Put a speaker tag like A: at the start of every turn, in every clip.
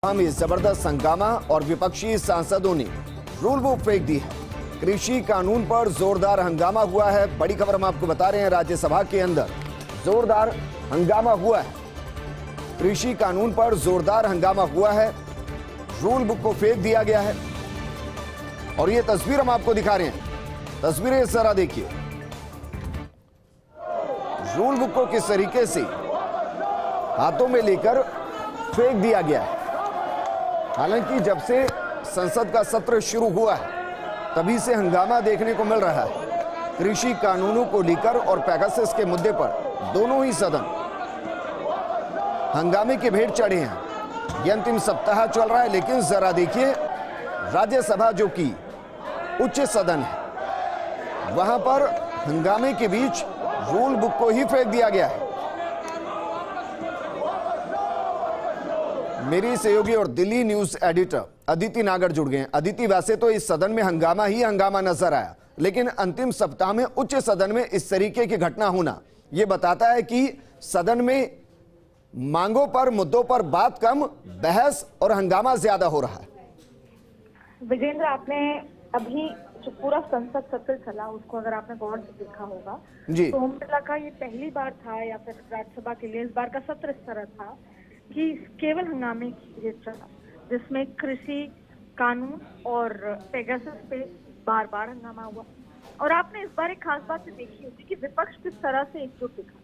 A: में जबरदस्त हंगामा और विपक्षी सांसदों ने रूल बुक फेंक दी है। कृषि कानून पर जोरदार हंगामा हुआ है। बड़ी खबर हम आपको बता रहे हैं, राज्यसभा के अंदर जोरदार हंगामा हुआ है। कृषि कानून पर जोरदार हंगामा हुआ है, रूल बुक को फेंक दिया गया है। और ये तस्वीर हम आपको दिखा रहे हैं, तस्वीरें जरा देखिए। रूल बुक को किस तरीके से हाथों में लेकर फेंक दिया गया है। हालांकि जब से संसद का सत्र शुरू हुआ है तभी से हंगामा देखने को मिल रहा है। कृषि कानूनों को लेकर और पेगासस के मुद्दे पर दोनों ही सदन हंगामे के भेंट चढ़े हैं। यह अंतिम सप्ताह चल रहा है, लेकिन जरा देखिए, राज्यसभा जो कि उच्च सदन है, वहां पर हंगामे के बीच रूल बुक को ही फेंक दिया गया है। मेरी सहयोगी और दिल्ली न्यूज एडिटर अदिति नागर जुड़ गए हैं। अदिति, वैसे तो इस सदन में हंगामा ही हंगामा नजर आया, लेकिन अंतिम सप्ताह में उच्च सदन में इस तरीके की घटना होना यह बताता है कि सदन में मांगों पर, मुद्दों पर बात कम, बहस और हंगामा ज्यादा हो रहा है।
B: विजेंद्र, आपने अभी जो पूरा संसद सत्र चला उसको अगर आपने गौर से देखा होगा
A: जी,
B: तो ओम बिरला का ये पहली बार था या फिर राज्यसभा के लिए इस बार का सत्र इस तरह था कि केवल हंगामे की चला, जिसमें कृषि कानून और पेगासस पे बार बार हंगामा हुआ। और आपने इस बार एक खास बात से देखी होगी कि विपक्ष किस तरह से एकजुट दिखा।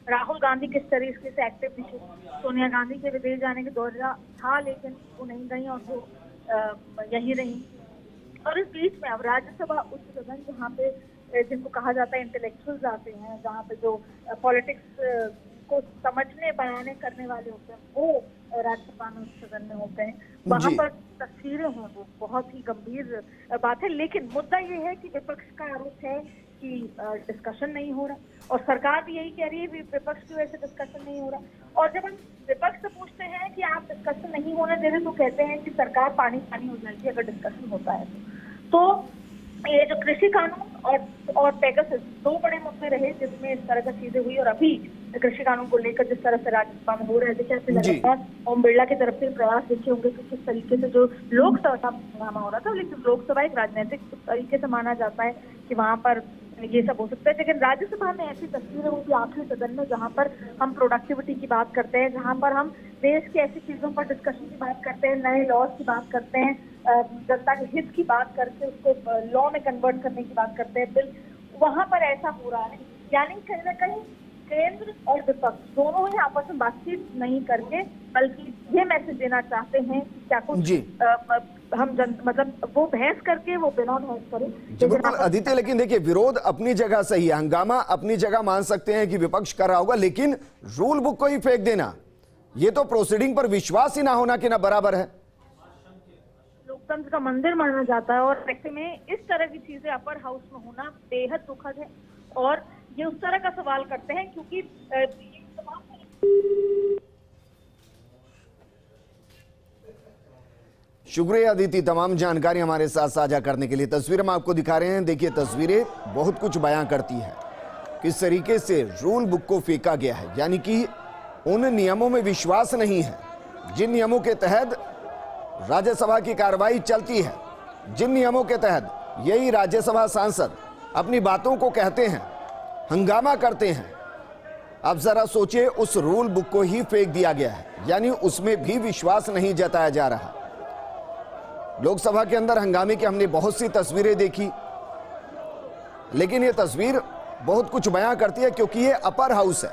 B: राहुल गांधी किस तरीके से एक्टिव दिखे। सोनिया गांधी के विदेश जाने के दौरा था, लेकिन वो नहीं गई और वो यही रही। और इस बीच में अब राज्यसभा उच्च सदन, जहाँ पे जिनको कहा जाता है इंटेलेक्चुअल्स आते हैं, जहाँ पे जो पॉलिटिक्स को समझने, बनाने, करने वाले होते हैं, वो राज्यसभा में उच्च सदन में होते हैं। वहाँ पर तस्वीरें हैं, वो बहुत ही गंभीर बात है। लेकिन मुद्दा ये है कि विपक्ष का आरोप है कि डिस्कशन नहीं हो रहा, और सरकार भी यही कह रही है विपक्ष की वजह से डिस्कशन नहीं हो रहा। और जब हम विपक्ष से पूछते हैं कि आप डिस्कशन नहीं होने दे रहे, तो कहते हैं कि सरकार पानी पानी हो जाएगी अगर डिस्कशन होता है तो ये जो कृषि कानून और पेगासस दो बड़े मुद्दे रहे जिसमें इस तरह की चीजें हुई। और अभी कृषि कानून को लेकर जिस तरह से राज्यसभा में हो रहे थे, कैसे लगातार ओम बिरला की तरफ से प्रयास देखे होंगे कि किस तरीके से जो लोकसभा का हंगामा हो रहा था, लेकिन लोकसभा एक राजनीतिक तरीके से माना जाता है कि वहां पर ये सब हो सकता है। लेकिन राज्यसभा में ऐसी तस्वीरें होगी आखिरी सदन में, जहां पर हम प्रोडक्टिविटी की बात करते हैं, जहां पर हम देश की ऐसी चीजों पर डिस्कशन की बात करते हैं, नए लॉज की बात करते हैं, जनता के हित की बात करके उसको लॉ में कन्वर्ट करने की बात करते हैं बिल, वहां पर ऐसा हो रहा है। यानी कहीं ना कहीं केंद्र और विपक्ष दोनों ही आपस में बातचीत नहीं करके, बल्कि ये मैसेज देना चाहते हैं कि क्या कुछ हम मतलब वो बहस करके, वो बिना बहस करे।
A: बिल्कुल आदित्य, लेकिन देखिए, विरोध अपनी जगह सही है, हंगामा अपनी जगह मान सकते हैं कि विपक्ष कर रहा होगा, लेकिन रूल बुक को ही फेंक देना, ये तो प्रोसीडिंग पर विश्वास ही ना होना कि ना बराबर है।
B: लोकतंत्र का मंदिर माना जाता है, और ऐसे में इस तरह की चीजें अपर हाउस में होना बेहद दुखद है। और ये उस तरह का सवाल करते हैं क्योंकि
A: शुक्रिया अदिति, तमाम जानकारी हमारे साथ साझा करने के लिए। तस्वीर हम आपको दिखा रहे हैं, देखिए तस्वीरें बहुत कुछ बयां करती है। किस तरीके से रूल बुक को फेंका गया है, यानी कि उन नियमों में विश्वास नहीं है जिन नियमों के तहत राज्यसभा की कार्रवाई चलती है, जिन नियमों के तहत यही राज्यसभा सांसद अपनी बातों को कहते हैं, हंगामा करते हैं। अब जरा सोचिए, उस रूल बुक को ही फेंक दिया गया है, यानी उसमें भी विश्वास नहीं जताया जा रहा। लोकसभा के अंदर हंगामे की हमने बहुत सी तस्वीरें देखी, लेकिन यह तस्वीर बहुत कुछ बयां करती है, क्योंकि यह अपर हाउस है।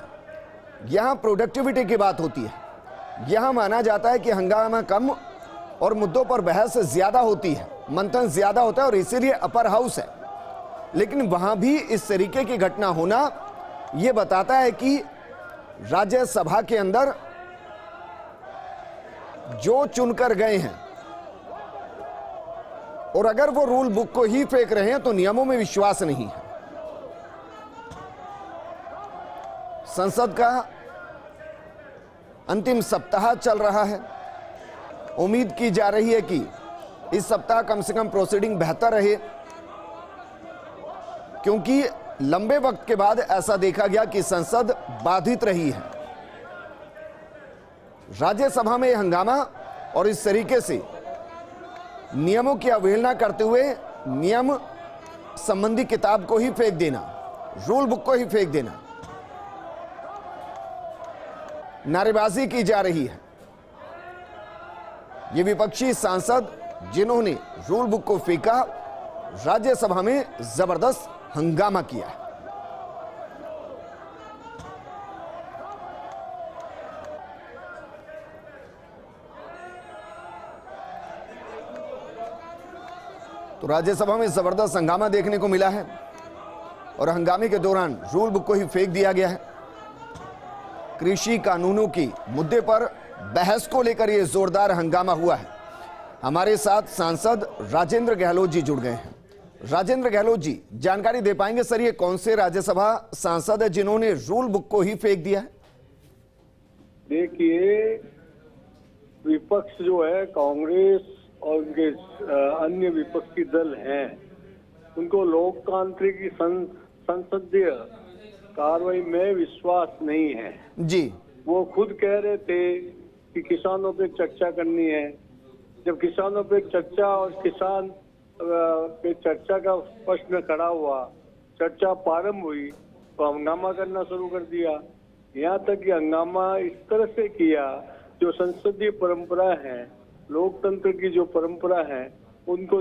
A: यहां प्रोडक्टिविटी की बात होती है, यहां माना जाता है कि हंगामा कम और मुद्दों पर बहस ज्यादा होती है, मंथन ज्यादा होता है, और इसीलिए अपर हाउस है। लेकिन वहां भी इस तरीके की घटना होना यह बताता है कि राज्यसभा के अंदर जो चुनकर गए हैं, और अगर वो रूल बुक को ही फेंक रहे हैं तो नियमों में विश्वास नहीं है। संसद का अंतिम सप्ताह चल रहा है। उम्मीद की जा रही है कि इस सप्ताह कम से कम प्रोसीडिंग बेहतर रहे, क्योंकि लंबे वक्त के बाद ऐसा देखा गया कि संसद बाधित रही है। राज्यसभा में हंगामा और इस तरीके से नियमों की अवहेलना करते हुए नियम संबंधी किताब को ही फेंक देना, रूल बुक को ही फेंक देना, नारेबाजी की जा रही है। ये विपक्षी सांसद जिन्होंने रूल बुक को फेंका, राज्यसभा में जबरदस्त हंगामा किया। तो राज्यसभा में जबरदस्त हंगामा देखने को मिला है और हंगामे के दौरान रूल बुक को ही फेंक दिया गया है। कृषि कानूनों की मुद्दे पर बहस को लेकर यह जोरदार हंगामा हुआ है। हमारे साथ सांसद राजेंद्र गहलोत जी जुड़ गए हैं। राजेंद्र गहलोत जी, जानकारी दे पाएंगे सर, ये कौन से राज्यसभा सांसद है जिन्होंने रूल बुक को ही फेंक दिया है?
C: देखिए, विपक्ष जो है, कांग्रेस और उनके अन्य विपक्षी दल हैं, उनको लोकतांत्रिक संसदीय कार्रवाई में विश्वास नहीं है
A: जी।
C: वो खुद कह रहे थे कि किसानों पे चर्चा करनी है। जब किसानों पे चर्चा और किसान पे चर्चा का प्रश्न खड़ा हुआ, चर्चा प्रारंभ हुई तो हंगामा करना शुरू कर दिया। यहाँ तक कि हंगामा इस तरह से किया, जो संसदीय परंपरा है, लोकतंत्र की जो परंपरा है, उनको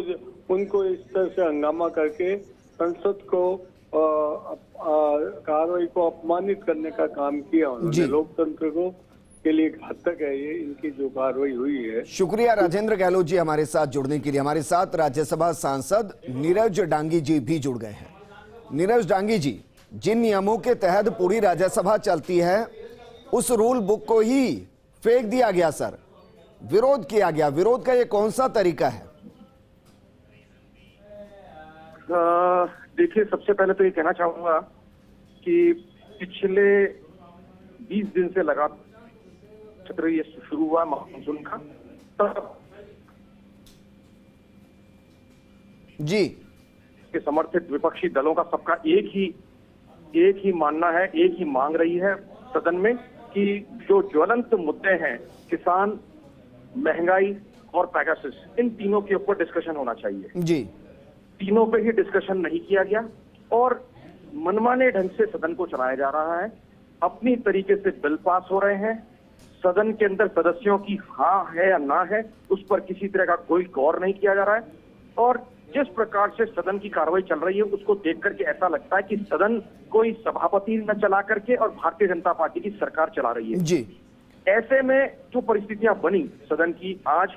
C: इस तरह से हंगामा करके संसद को कार्रवाई को अपमानित करने का काम किया उन्होंने। लोकतंत्र को के लिए घातक है ये, इनकी जो कार्रवाई हुई है।
A: शुक्रिया राजेंद्र गहलोत जी हमारे साथ जुड़ने के लिए। हमारे साथ राज्यसभा सांसद नीरज डांगी जी भी जुड़ गए हैं। नीरज डांगी जी, जिन नियमों के तहत पूरी राज्यसभा चलती है, उस रूल बुक को ही फेंक दिया गया सर, विरोध किया गया। विरोध का ये कौन सा तरीका है?
D: देखिए, सबसे पहले तो ये कहना चाहूंगा कि पिछले 20 दिन से लगातार सत्र ये शुरू हुआ मानसून का, तब
A: जी
D: के समर्थित विपक्षी दलों का सबका एक ही मानना है, एक ही मांग रही है सदन में कि जो ज्वलंत मुद्दे हैं, किसान, महंगाई और पैगासस, इन तीनों के ऊपर डिस्कशन होना चाहिए
A: जी।
D: तीनों पे ही डिस्कशन नहीं किया गया और मनमाने ढंग से सदन को चलाया जा रहा है। अपनी तरीके से बिल पास हो रहे हैं। सदन के अंदर सदस्यों की हाँ है या ना है, उस पर किसी तरह का कोई गौर नहीं किया जा रहा है। और जिस प्रकार से सदन की कार्रवाई चल रही है, उसको देख करके ऐसा लगता है कि सदन कोई सभापति न चला करके और भारतीय जनता पार्टी की सरकार चला रही है
A: जी।
D: ऐसे में जो परिस्थितियां बनी सदन की, आज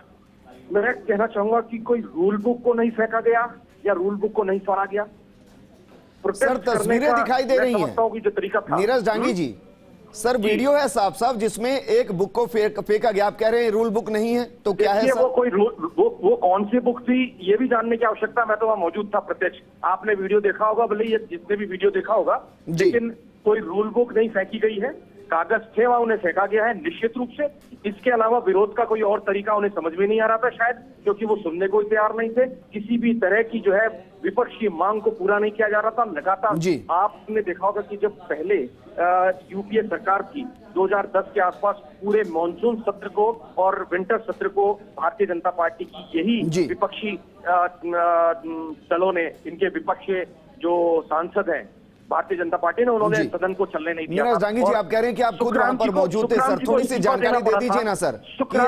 D: मैं कहना चाहूंगा कि कोई रूल बुक को नहीं फेंका गया या रूल बुक को नहीं फाड़ा गया।
A: सर, तस्वीरें दिखाई दे रही हैं
D: जो तरीका था।
A: नीरज डांगी जी, सर वीडियो है साफ साफ जिसमें एक बुक को फेंका गया। आप कह रहे हैं रूल बुक नहीं है, तो क्या है सर?
D: वो कौन सी बुक थी ये भी जानने की आवश्यकता। मैं तो वहां मौजूद था प्रत्यक्ष। आपने वीडियो देखा होगा, भले ये जिसने भी वीडियो देखा होगा, लेकिन कोई रूल बुक नहीं फेंकी गई है। कागज थे वहां, उन्हें फेंका गया है निश्चित रूप से। इसके अलावा विरोध का कोई और तरीका उन्हें समझ में नहीं आ रहा था शायद, क्योंकि वो सुनने को तैयार नहीं थे। किसी भी तरह की जो है विपक्ष की मांग को पूरा नहीं किया जा रहा था लगातार। आपने देखा होगा कि जब पहले यूपीए सरकार थी 2010 के आसपास, पूरे मॉनसून सत्र को और विंटर सत्र को भारतीय जनता पार्टी की यही विपक्षी दलों ने, इनके विपक्षी जो सांसद हैं भारतीय जनता पार्टी ने, उन्होंने सदन को चलने नहीं दिया।
A: नीरज डांगी जी, आप कह रहे हैं कि आप खुद वहां पर मौजूद थे सर, थोड़ी सी जानकारी दे दीजिए ना सर, कि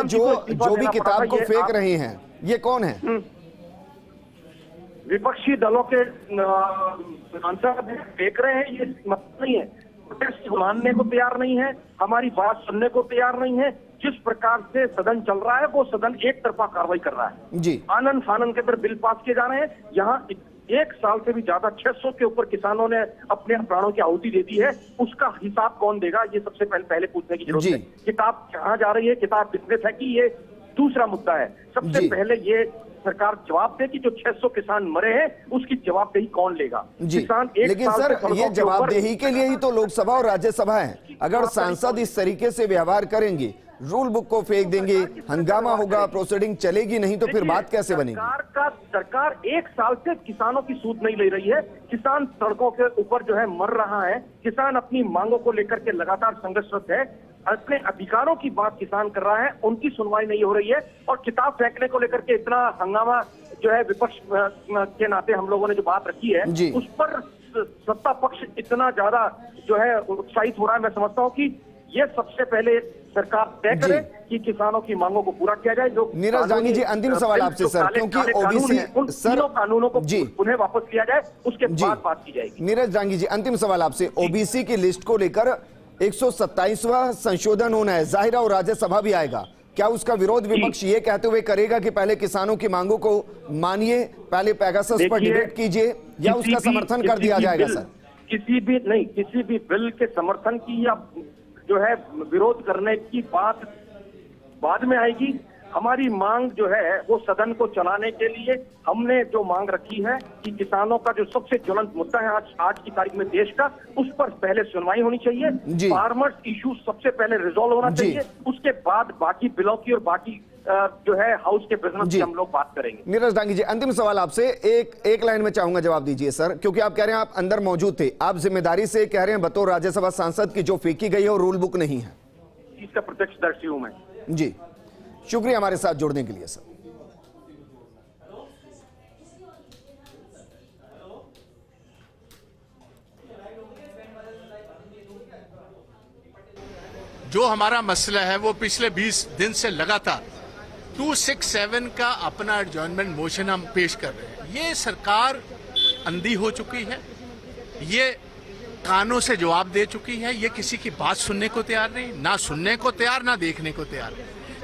A: जो भी किताब को फेंक रहे हैं ये कौन है?
D: विपक्षी दलों के सांसद फेंक रहे हैं, ये मतलब नहीं है। प्रोटेस्ट मानने को तैयार नहीं है, हमारी बात सुनने को तैयार नहीं है। जिस प्रकार से सदन चल रहा है, वो सदन एक तरफा कार्रवाई कर रहा है जी। आनंद फानंद के अंदर बिल पास किए जा रहे हैं। यहाँ 1 साल से भी ज्यादा 600 के ऊपर किसानों ने अपने प्राणों की आहुति दे दी है। उसका हिसाब कौन देगा, ये सबसे पहले पूछने की जरूरत है। किताब कहाँ जा रही है, किताब किसने फेंकी, ये दूसरा मुद्दा है। सबसे पहले ये सरकार जवाब दे कि जो 600 किसान मरे हैं उसकी जवाबदेही कौन लेगा। किसान
A: लेकिन सर, ये जवाबदेही के लिए ही तो लोकसभा और राज्यसभा है। अगर सांसद इस तरीके से व्यवहार करेंगे, रूल बुक को फेंक देंगे, हंगामा होगा, प्रोसीडिंग चलेगी नहीं, तो फिर बात कैसे बनेगी?
D: सरकार 1 साल से किसानों की सूद नहीं ले रही है। किसान सड़कों के ऊपर जो है मर रहा है। किसान अपनी मांगों को लेकर के लगातार संघर्षरत है। अपने अधिकारों की बात किसान कर रहा है, उनकी सुनवाई नहीं हो रही है। और किताब फेंकने को लेकर के इतना हंगामा जो है विपक्ष के नाते हम लोगों ने जो बात रखी है, उस पर सत्ता पक्ष इतना ज्यादा जो है उत्साहित हो रहा है। मैं समझता हूँ कि ये सबसे पहले सरकार तय करे कि किसानों की मांगों को पूरा किया जाए। जो
A: नीरज डांगी जी, अंतिम सवाल आपसे सर, क्योंकि ओबीसी
D: उन तीनों कानूनों को उन्हें वापस लिया जाए, उसके बाद बात की जाएगी।
A: नीरज डांगी जी, अंतिम सवाल आपसे, ओबीसी की लिस्ट को लेकर 127वां संशोधन होना है, जाहिर है और राज्यसभा भी आएगा, क्या उसका विरोध विपक्ष ये कहते हुए करेगा कि पहले किसानों की मांगों को मानिए, पहले पेगासस पर डिबेट कीजिए, या उसका समर्थन कर दिया जाएगा? सर,
D: किसी भी बिल के समर्थन की या जो है विरोध करने की बात बाद में आएगी। हमारी मांग जो है वो सदन को चलाने के लिए हमने जो मांग रखी है कि किसानों का जो सबसे ज्वलंत मुद्दा है आज की तारीख में देश का, उस पर पहले सुनवाई होनी चाहिए। फार्मर्स इशू सबसे पहले रिजॉल्व होना चाहिए, उसके बाद बाकी बिलों की और बाकी जो है हाउस के बिजनेस की हम लोग बात करेंगे।
A: नीरज डांगी जी, अंतिम सवाल आपसे, एक लाइन में चाहूंगा जवाब दीजिए सर, क्योंकि आप कह रहे हैं आप अंदर मौजूद थे, आप जिम्मेदारी से कह रहे हैं बतौर राज्यसभा सांसद की जो फेंकी गई है वो रूल बुक नहीं है।
D: इसका प्रत्यक्षदर्शी हूं मैं।
A: जी, शुक्रिया हमारे साथ जुड़ने के लिए सर।
E: जो हमारा मसला है वो पिछले 20 दिन से लगातार 267 का अपना एडजॉर्नमेंट मोशन हम पेश कर रहे हैं। ये सरकार अंधी हो चुकी है, ये कानों से जवाब दे चुकी है, ये किसी की बात सुनने को तैयार नहीं, ना सुनने को तैयार, ना देखने को तैयार,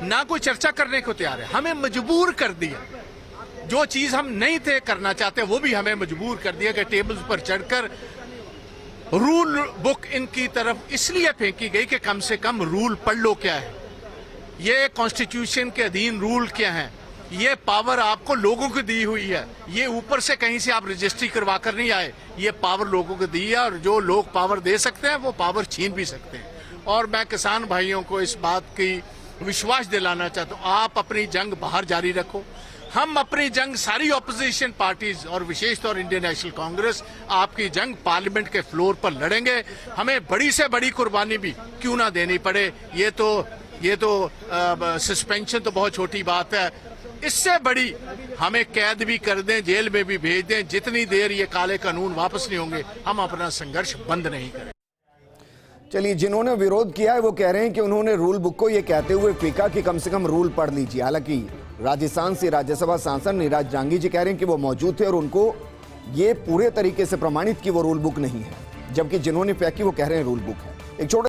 E: ना कोई चर्चा करने को तैयार है। हमें मजबूर कर दिया, जो चीज हम नहीं थे करना चाहते वो भी हमें मजबूर कर दिया कि टेबल्स पर चढ़कर रूल बुक इनकी तरफ इसलिए फेंकी गई कि कम से कम रूल पढ़ लो क्या है, ये कॉन्स्टिट्यूशन के अधीन रूल क्या है, ये पावर आपको लोगों को दी हुई है, ये ऊपर से कहीं से आप रजिस्ट्री करवा कर नहीं आए, ये पावर लोगों को दी है और जो लोग पावर दे सकते हैं वो पावर छीन भी सकते हैं। और मैं किसान भाइयों को इस बात की विश्वास दिलाना चाहता हूँ, आप अपनी जंग बाहर जारी रखो, हम अपनी जंग सारी ऑपोजिशन पार्टीज और विशेष तौर इंडियन नेशनल कांग्रेस आपकी जंग पार्लियामेंट के फ्लोर पर लड़ेंगे। हमें बड़ी से बड़ी कुर्बानी भी क्यों ना देनी पड़े, ये तो सस्पेंशन तो बहुत छोटी बात है, इससे बड़ी हमें कैद भी कर दें, जेल में भी भेज दें, जितनी देर ये काले कानून वापस नहीं होंगे हम अपना संघर्ष बंद नहीं करें।
A: चलिए, जिन्होंने विरोध किया है वो कह रहे हैं कि उन्होंने रूल बुक को ये कहते हुए फेंका कि कम से कम रूल पढ़ लीजिए। हालांकि राजस्थान से राज्यसभा सांसद नीरज डांगी जी कह रहे हैं कि वो मौजूद थे और उनको ये पूरे तरीके से प्रमाणित कि वो रूल बुक नहीं है, जबकि जिन्होंने फेंकी वो कह रहे हैं रूल बुक है। एक छोटा